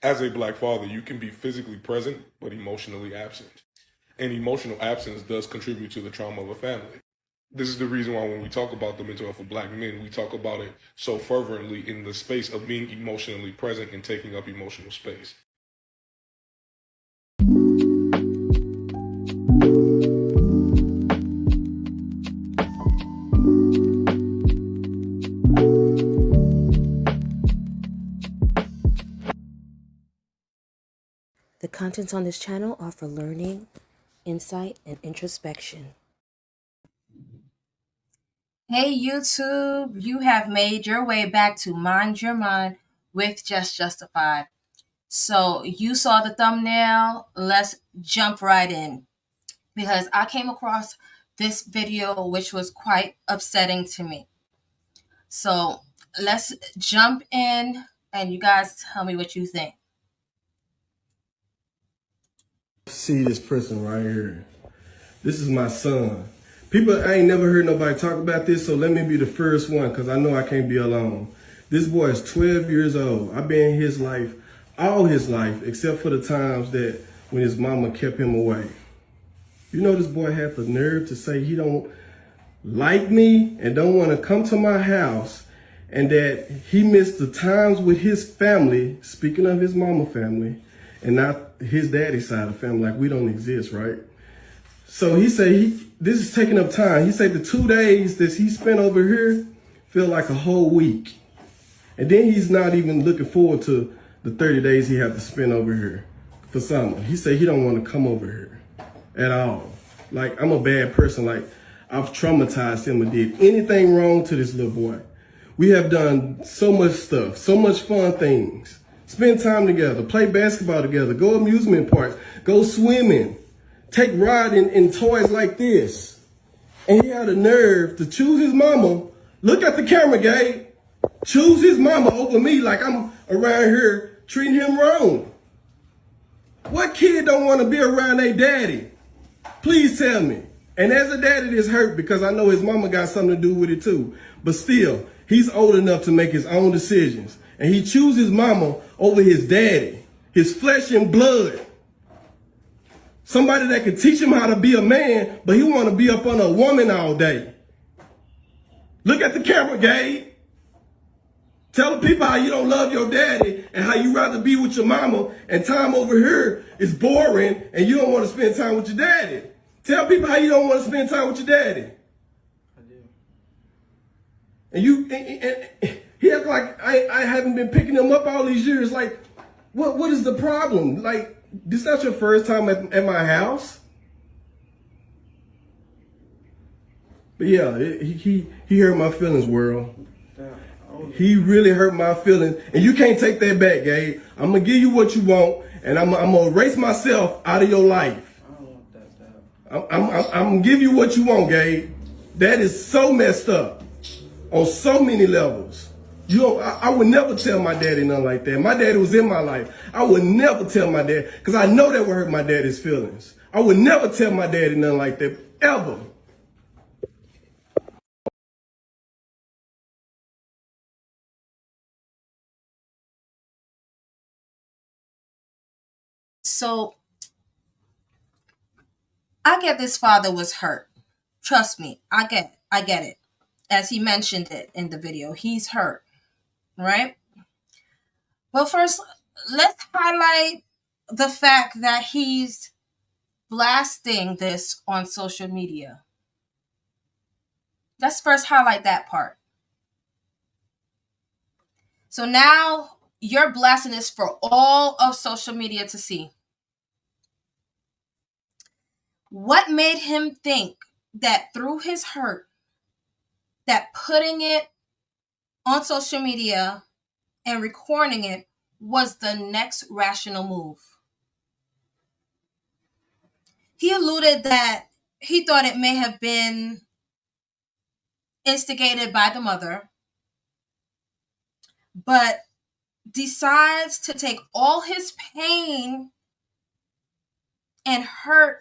As a black father, you can be physically present but emotionally absent. And emotional absence does contribute to the trauma of a family. This is the reason why when we talk about the mental health of black men, we talk about it so fervently in the space of being emotionally present and taking up emotional space. The contents on this channel are for learning, insight, and introspection. Hey YouTube, you have made your way back to Mind Your Mind with Just Justified. So you saw the thumbnail, let's jump right in because I came across this video which was quite upsetting to me. So let's jump in and you guys tell me what you think. See this person right here. This is my son. People, I ain't never heard nobody talk about this, so let me be the first one because I know I can't be alone. This boy is 12 years old. I've been in his life, all his life, except for the times that when his mama kept him away. You know, this boy had the nerve to say he don't like me and don't want to come to my house, and that he missed the times with his family, speaking of his mama family, and not his daddy's side of the family, like we don't exist, right? So he said this is taking up time. He said the 2 days that he spent over here feel like a whole week. And then he's not even looking forward to the 30 days he have to spend over here for summer. He said he don't want to come over here at all. Like, I'm a bad person. Like, I've traumatized him and did anything wrong to this little boy. We have done so much stuff, so much fun things. Spend time together, play basketball together, go amusement parks, go swimming, take riding in toys like this. And he had the nerve to choose his mama. Look at the camera, Gabe. Choose his mama over me like I'm around here treating him wrong. What kid don't want to be around their daddy? Please tell me. And as a daddy, this hurt because I know his mama got something to do with it too. But still, he's old enough to make his own decisions. And he chooses mama over his daddy, his flesh and blood. Somebody that can teach him how to be a man, but he want to be up on a woman all day. Look at the camera, Gabe. Tell the people how you don't love your daddy and how you rather be with your mama, and time over here is boring and you don't want to spend time with your daddy. Tell people how you don't want to spend time with your daddy. I do. And he act like I haven't been picking him up all these years. Like, what is the problem? Like, this not your first time at my house. But yeah, he hurt my feelings, world. He really hurt my feelings, and you can't take that back, Gabe. I'm gonna give you what you want, and I'm gonna erase myself out of your life. I don't want that. I'm gonna give you what you want, Gabe. That is so messed up on so many levels. I would never tell my daddy nothing like that. My daddy was in my life. I would never tell my dad because I know that would hurt my daddy's feelings. I would never tell my daddy nothing like that ever. So I get this father was hurt. Trust me, I get it. As he mentioned it in the video, he's hurt, right? But first, let's highlight the fact that he's blasting this on social media. Let's first highlight that part. So now you're blasting this for all of social media to see. What made him think that through his hurt, that putting it on social media and recording it was the next rational move? He alluded that he thought it may have been instigated by the mother, but decides to take all his pain and hurt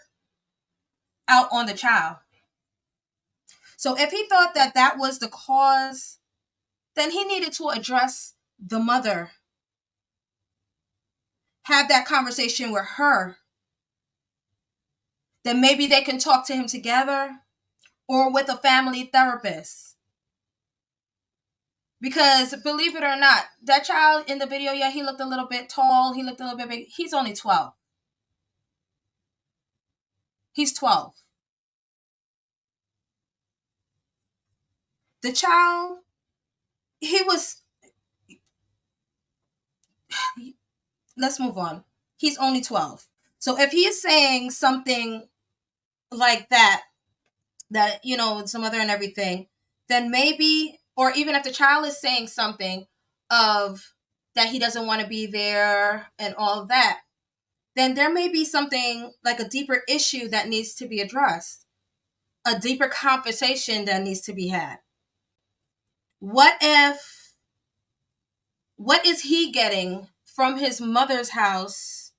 out on the child. So if he thought that that was the cause, then he needed to address the mother. have that conversation with her, then maybe they can talk to him together or with a family therapist. Because believe it or not, that child in the video, yeah, he looked a little bit tall, he looked a little bit big. He's only 12. He's 12. The child, he was, let's move on. He's only 12. So if he's saying something like that, some other and everything, then maybe, or even if the child is saying something of that he doesn't want to be there and all of that, then there may be something like a deeper issue that needs to be addressed, a deeper conversation that needs to be had. What is he getting from his mother's house,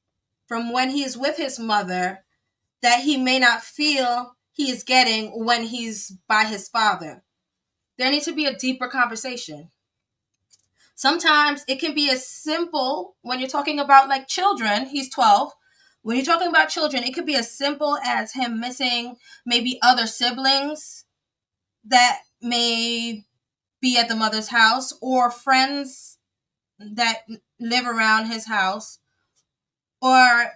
from when he is with his mother, that he may not feel he is getting when he's by his father? There needs to be a deeper conversation. Sometimes it can be as simple when you're talking about like children. He's 12. When you're talking about children, it could be as simple as him missing maybe other siblings that may be at the mother's house, or friends that live around his house, or,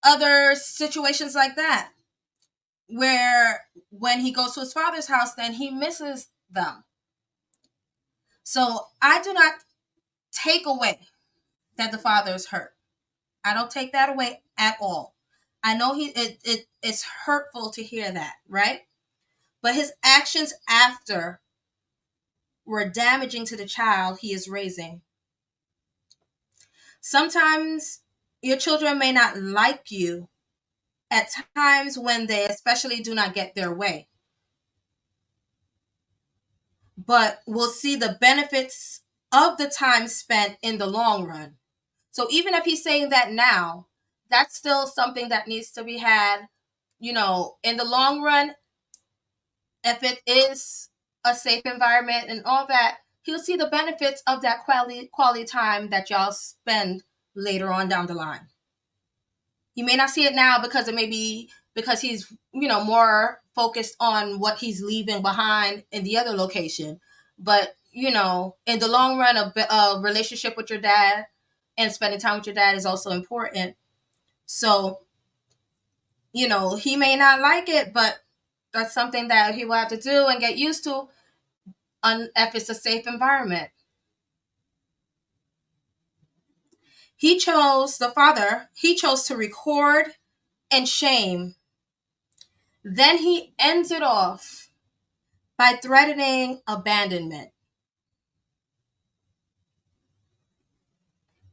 other situations like that, where when he goes to his father's house, then he misses them. So I do not take away that the father is hurt. I don't take that away at all. I know it's hurtful to hear that, right? But his actions after were damaging to the child he is raising. Sometimes your children may not like you at times when they especially do not get their way, but will see the benefits of the time spent in the long run. So even if he's saying that now, that's still something that needs to be had, in the long run. If it is a safe environment and all that, he'll see the benefits of that quality time that y'all spend later on down the line. He may not see it now because it may be because he's, more focused on what he's leaving behind in the other location. But, in the long run, a relationship with your dad and spending time with your dad is also important. So, he may not like it, but that's something that he will have to do and get used to if it's a safe environment. The father chose to record and shame. Then he ends it off by threatening abandonment.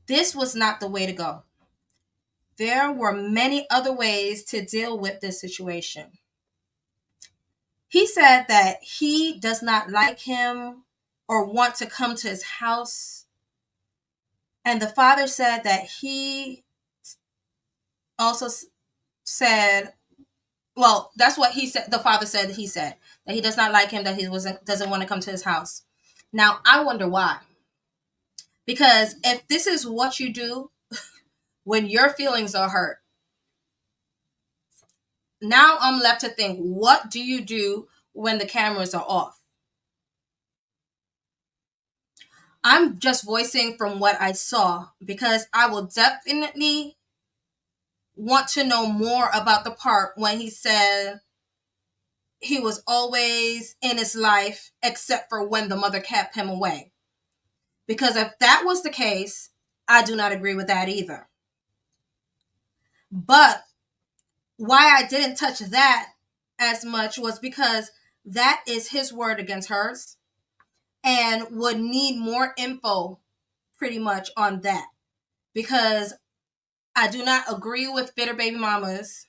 This was not the way to go. There were many other ways to deal with this situation. He said that he does not like him or want to come to his house. And the father said that he also said, well, that's what he said. The father said he said that he does not like him, that he doesn't want to come to his house. Now, I wonder why. Because if this is what you do when your feelings are hurt, now I'm left to think, what do you do when the cameras are off? I'm just voicing from what I saw because I will definitely want to know more about the part when he said he was always in his life except for when the mother kept him away. Because if that was the case, I do not agree with that either. But why I didn't touch that as much was because that is his word against hers and would need more info pretty much on that. Because I do not agree with bitter baby mamas,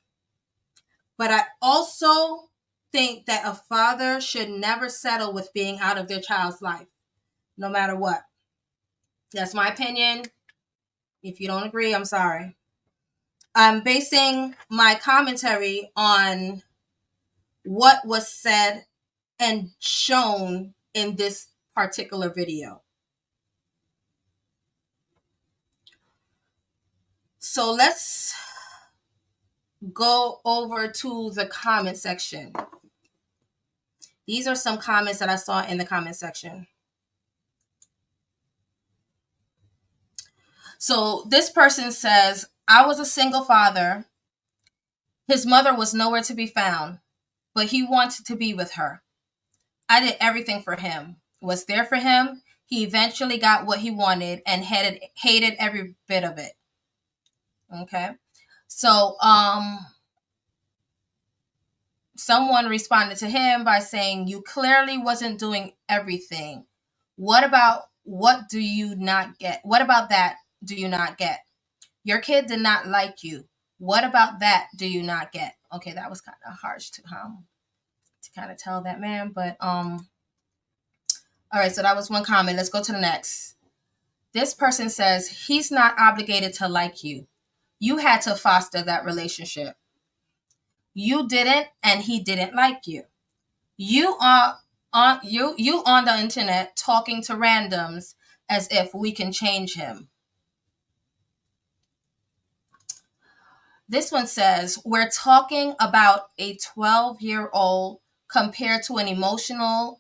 but I also think that a father should never settle with being out of their child's life, no matter what. That's my opinion. If you don't agree, I'm sorry. I'm basing my commentary on what was said and shown in this particular video. So let's go over to the comment section. These are some comments that I saw in the comment section. So this person says, I was a single father. His mother was nowhere to be found, but he wanted to be with her. I did everything for him, was there for him. He eventually got what he wanted and hated every bit of it. Okay. So someone responded to him by saying, you clearly wasn't doing everything. What about what do you not get? What about that do you not get? Your kid did not like you. What about that do you not get? Okay, that was kind of harsh to kind of tell that man, but all right, so that was one comment. Let's go to the next. This person says, he's not obligated to like you. You had to foster that relationship. You didn't, and he didn't like you. You are on you on the internet talking to randoms as if we can change him. This one says, we're talking about a 12-year-old compared to an emotional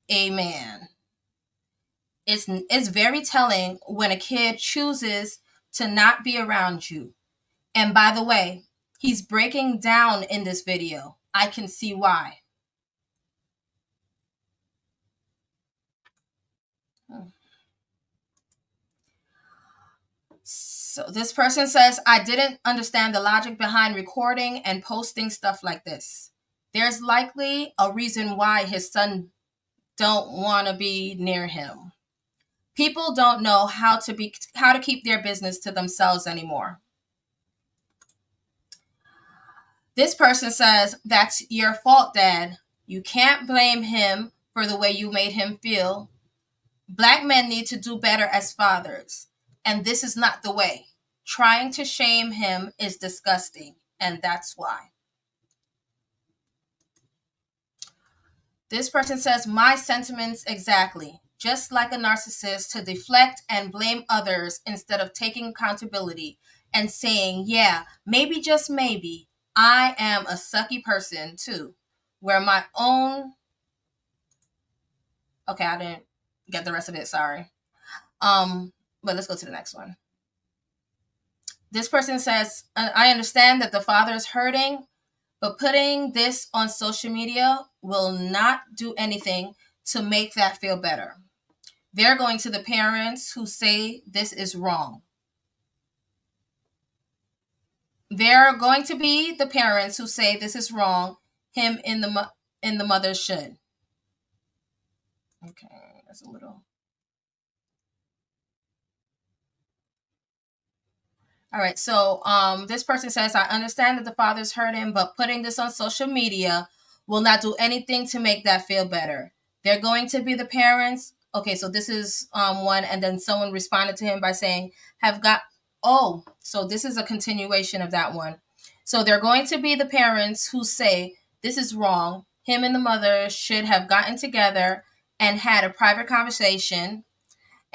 a man. It's very telling when a kid chooses to not be around you. And by the way, he's breaking down in this video. I can see why. So this person says, I didn't understand the logic behind recording and posting stuff like this. There's likely a reason why his son don't want to be near him. People don't know how to keep their business to themselves anymore. This person says, that's your fault, Dad. You can't blame him for the way you made him feel. Black men need to do better as fathers, and this is not the way. Trying to shame him is disgusting, and that's why. This person says, my sentiments exactly. Just like a narcissist, to deflect and blame others instead of taking accountability and saying, yeah, maybe, just maybe, I am a sucky person too. Where my own... Okay, I didn't get the rest of it, sorry. But let's go to the next one. This person says, I understand that the father is hurting, but putting this on social media will not do anything to make that feel better. They're going to the parents who say this is wrong. They're going to be the parents who say this is wrong. Him in the mother should. Okay, that's a little... All right, so this person says, I understand that the father's hurting, but putting this on social media will not do anything to make that feel better. They're going to be the parents. Okay, so this is one, and then someone responded to him by saying, so this is a continuation of that one. So they're going to be the parents who say, this is wrong. Him and the mother should have gotten together and had a private conversation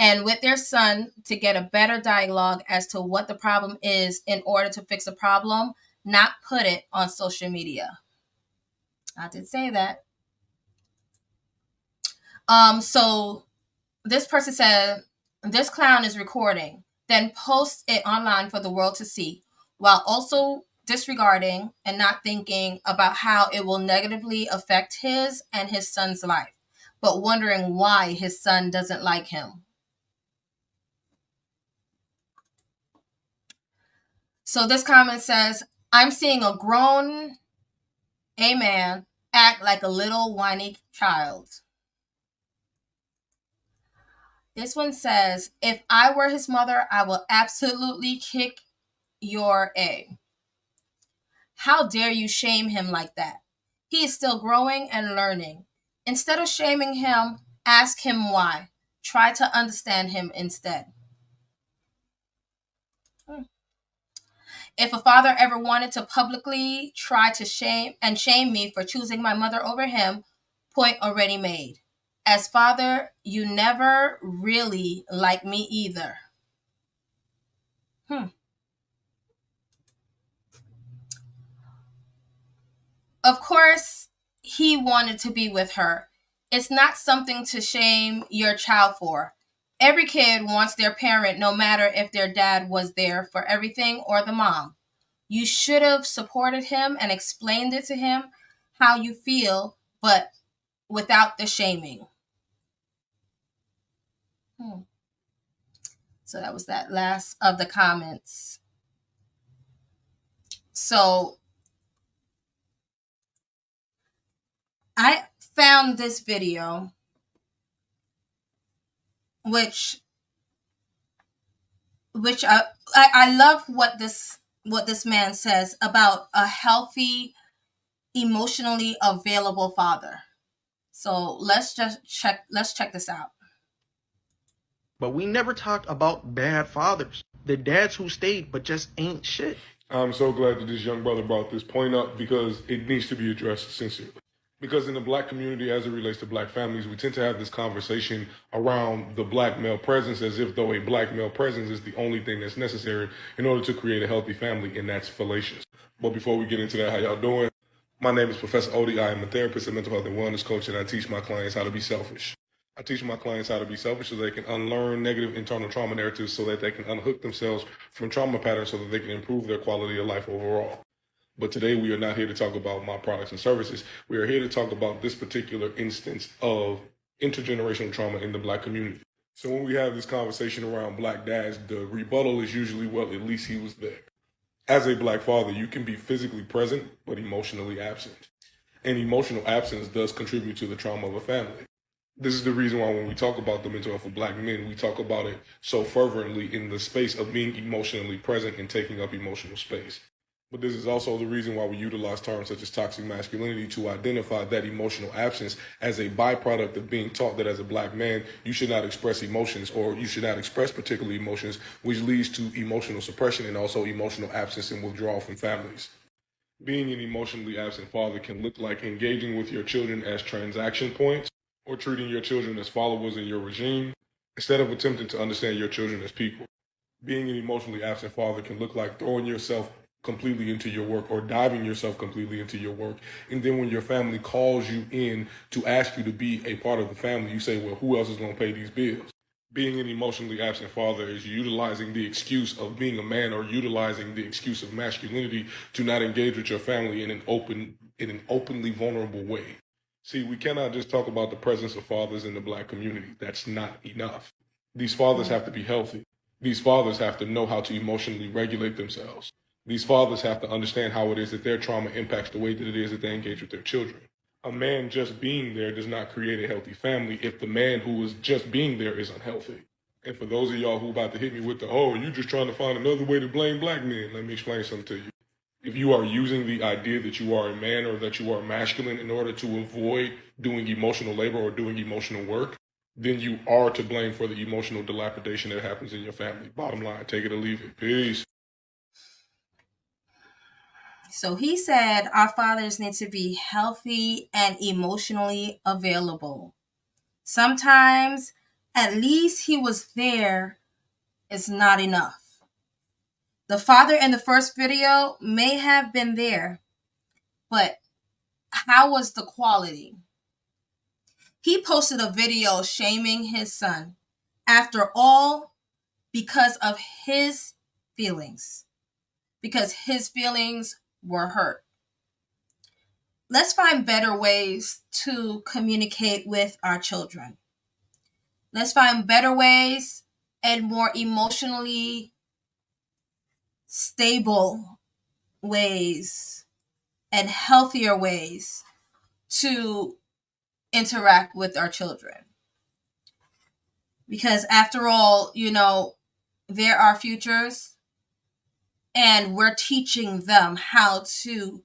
and with their son to get a better dialogue as to what the problem is in order to fix a problem, not put it on social media. I did say that. So this person said, this clown is recording, then post it online for the world to see, while also disregarding and not thinking about how it will negatively affect his and his son's life, but wondering why his son doesn't like him. So this comment says, I'm seeing a grown man act like a little whiny child. This one says, if I were his mother, I will absolutely kick your A. How dare you shame him like that? He is still growing and learning. Instead of shaming him, ask him why. Try to understand him instead. If a father ever wanted to publicly try to shame me for choosing my mother over him, point already made. As father, you never really like me either. Of course, he wanted to be with her. It's not something to shame your child for. Every kid wants their parent, no matter if their dad was there for everything or the mom. You should have supported him and explained it to him how you feel, but without the shaming. So that was that last of the comments. So I found this video, which I love what this man says about a healthy, emotionally available father. So let's check this out. But we never talk about bad fathers. The dads who stayed but just ain't shit. I'm so glad that this young brother brought this point up because it needs to be addressed sincerely. Because in the black community, as it relates to black families, we tend to have this conversation around the black male presence as if though a black male presence is the only thing that's necessary in order to create a healthy family, and that's fallacious. But before we get into that, how y'all doing? My name is Professor Odie. I am a therapist and mental health and wellness coach, and I teach my clients how to be selfish. I teach my clients how to be selfish so they can unlearn negative internal trauma narratives so that they can unhook themselves from trauma patterns so that they can improve their quality of life overall. But today we are not here to talk about my products and services. We are here to talk about this particular instance of intergenerational trauma in the black community. So when we have this conversation around black dads, the rebuttal is usually, well, at least he was there. As a black father, you can be physically present, but emotionally absent. And emotional absence does contribute to the trauma of a family. This is the reason why when we talk about the mental health of black men, we talk about it so fervently in the space of being emotionally present and taking up emotional space. But this is also the reason why we utilize terms such as toxic masculinity to identify that emotional absence as a byproduct of being taught that as a black man, you should not express emotions, or you should not express particular emotions, which leads to emotional suppression and also emotional absence and withdrawal from families. Being an emotionally absent father can look like engaging with your children as transaction points or treating your children as followers in your regime instead of attempting to understand your children as people. Being an emotionally absent father can look like throwing yourself completely into your work or diving yourself completely into your work. And then when your family calls you in to ask you to be a part of the family, you say, well, who else is going to pay these bills? Being an emotionally absent father is utilizing the excuse of being a man or utilizing the excuse of masculinity to not engage with your family in an openly vulnerable way. See, we cannot just talk about the presence of fathers in the black community. That's not enough. These fathers have to be healthy. These fathers have to know how to emotionally regulate themselves. These fathers have to understand how it is that their trauma impacts the way that it is that they engage with their children. A man just being there does not create a healthy family if the man who is just being there is unhealthy. And for those of y'all who about to hit me with the, oh, you're just trying to find another way to blame black men, let me explain something to you. If you are using the idea that you are a man or that you are masculine in order to avoid doing emotional labor or doing emotional work, then you are to blame for the emotional dilapidation that happens in your family. Bottom line, take it or leave it. Peace. So he said our fathers need to be healthy and emotionally available. Sometimes at least he was there is not enough. The father in the first video may have been there, but how was the quality? He posted a video shaming his son. After all, because of his feelings. Because his feelings were hurt. Let's find better ways to communicate with our children. Let's find better ways and more emotionally stable ways and healthier ways to interact with our children. Because after all, they're our futures, and we're teaching them how to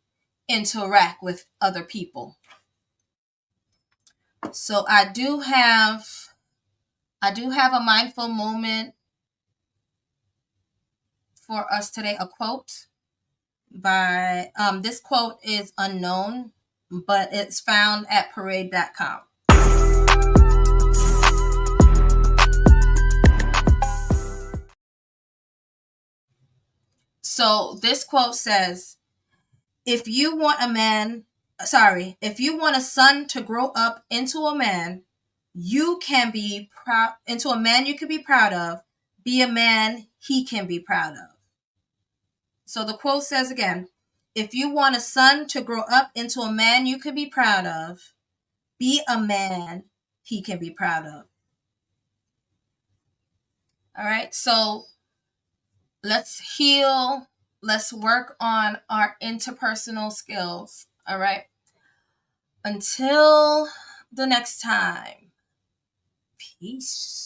interact with other people. So I do have a mindful moment for us today, a quote by this quote is unknown, but it's found at parade.com. So this quote says, if you want a son to grow up into a man you can be proud you can be proud of, be a man he can be proud of. So the quote says again, if you want a son to grow up into a man you can be proud of, be a man he can be proud of. All right, so let's heal. Let's work on our interpersonal skills. All right. Until the next time, peace.